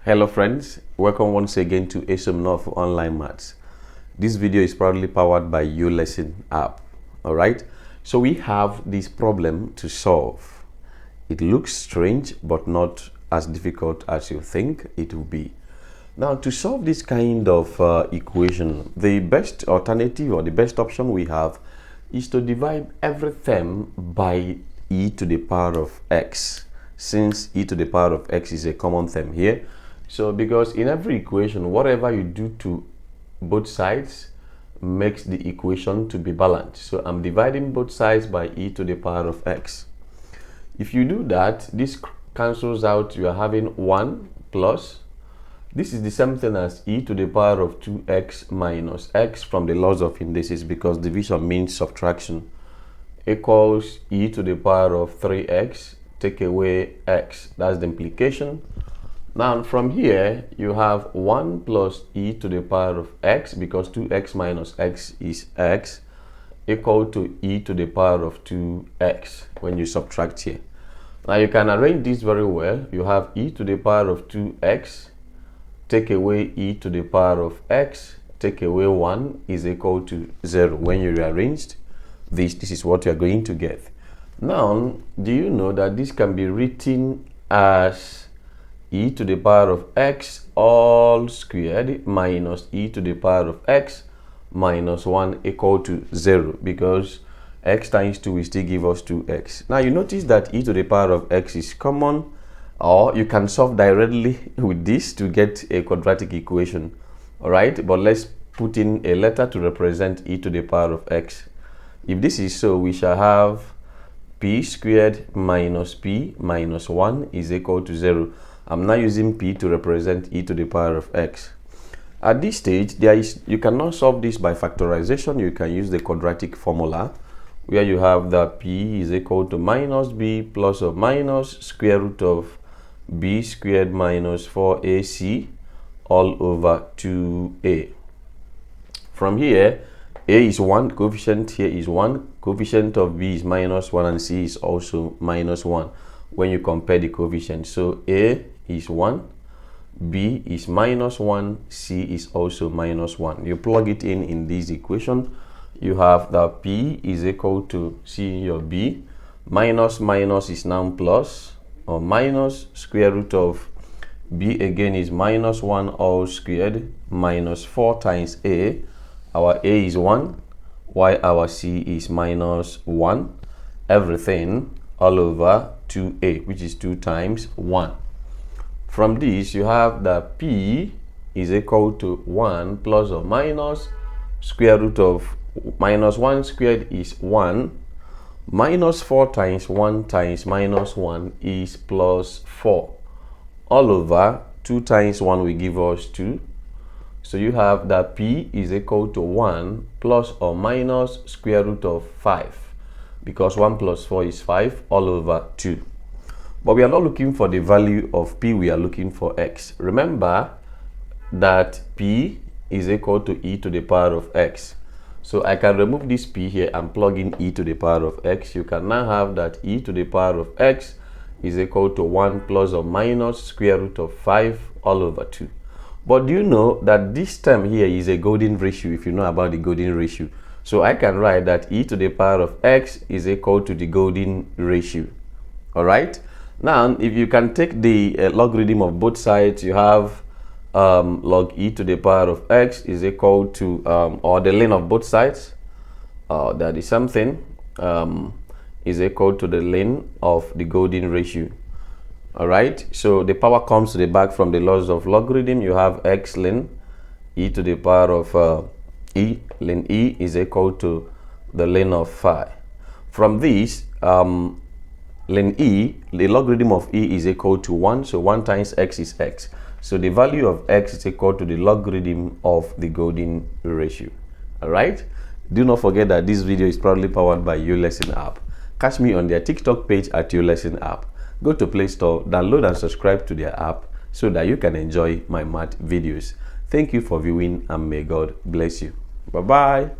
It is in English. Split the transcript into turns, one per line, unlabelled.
Hello friends, welcome once again to ASOM for Online Maths. This video is proudly powered by YouLesson app. Alright, so we have this problem to solve. It looks strange but not as difficult as you think it will be. Now to solve this kind of equation, the best alternative or the best option we have is to divide every term by e to the power of x, since e to the power of x is a common term here. So because in every equation, whatever you do to both sides makes the equation to be balanced. So I'm dividing both sides by e to the power of x. If you do that, this cancels out. You are having 1 plus, this is the same thing as e to the power of 2x minus x from the laws of indices, because division means subtraction, equals e to the power of 3x, take away x. That's the implication. Now from here you have 1 plus e to the power of x, because 2x minus x is x, equal to e to the power of 2x when you subtract here. Now you can arrange this very well. You have e to the power of 2x, take away e to the power of x, take away 1 is equal to 0. When you rearranged this is what you are going to get. Now, do you know that this can be written as e to the power of x all squared minus e to the power of x minus 1 equal to 0, because x times 2 will still give us 2x. Now you notice that e to the power of x is common, or you can solve directly with this to get a quadratic equation. All right, but let's put in a letter to represent e to the power of x. If this is so, we shall have p squared minus p minus 1 is equal to 0. I'm now using p to represent e to the power of x. At this stage, you cannot solve this by factorization. You can use the quadratic formula, where you have that p is equal to minus b plus or minus square root of b squared minus 4ac all over 2a. From here, a is 1, coefficient here is 1, coefficient of b is minus 1, and c is also minus 1 when you compare the coefficients. So a is 1, b is minus 1, c is also minus 1. You plug it in this equation. You have that p is equal to, see your b, minus minus is now plus, or minus square root of b again is minus 1 all squared minus 4 times a. Our a is 1, while our c is minus 1. Everything all over 2a, which is 2 times 1. From this, you have that p is equal to 1 plus or minus square root of minus 1 squared is 1, minus 4 times 1 times minus 1 is plus 4, all over 2 times 1 will give us 2. So you have that p is equal to 1 plus or minus square root of 5, because 1 plus 4 is 5, all over 2. But we are not looking for the value of p, we are looking for x. Remember that p is equal to e to the power of x. So I can remove this p here and plug in e to the power of x. You can now have that e to the power of x is equal to 1 plus or minus square root of 5 all over 2. But do you know that this term here is a golden ratio, if you know about the golden ratio? So I can write that e to the power of x is equal to the golden ratio. All right. Now, if you can take the logarithm of both sides, you have log e to the power of x is equal to, or the ln of both sides, that is something, is equal to the ln of the golden ratio. All right. So the power comes to the back from the laws of logarithm. You have x ln e to the power of e, ln e is equal to the ln of phi. From this, ln e, the logarithm of e is equal to 1, so 1 times x is x. So the value of x is equal to the logarithm of the golden ratio. All right. Do not forget that this video is proudly powered by YouLesson app. Catch me on their TikTok page at YouLesson app. Go to Play Store, download and subscribe to their app so that you can enjoy my math videos. Thank you for viewing, and may God bless you. Bye-bye.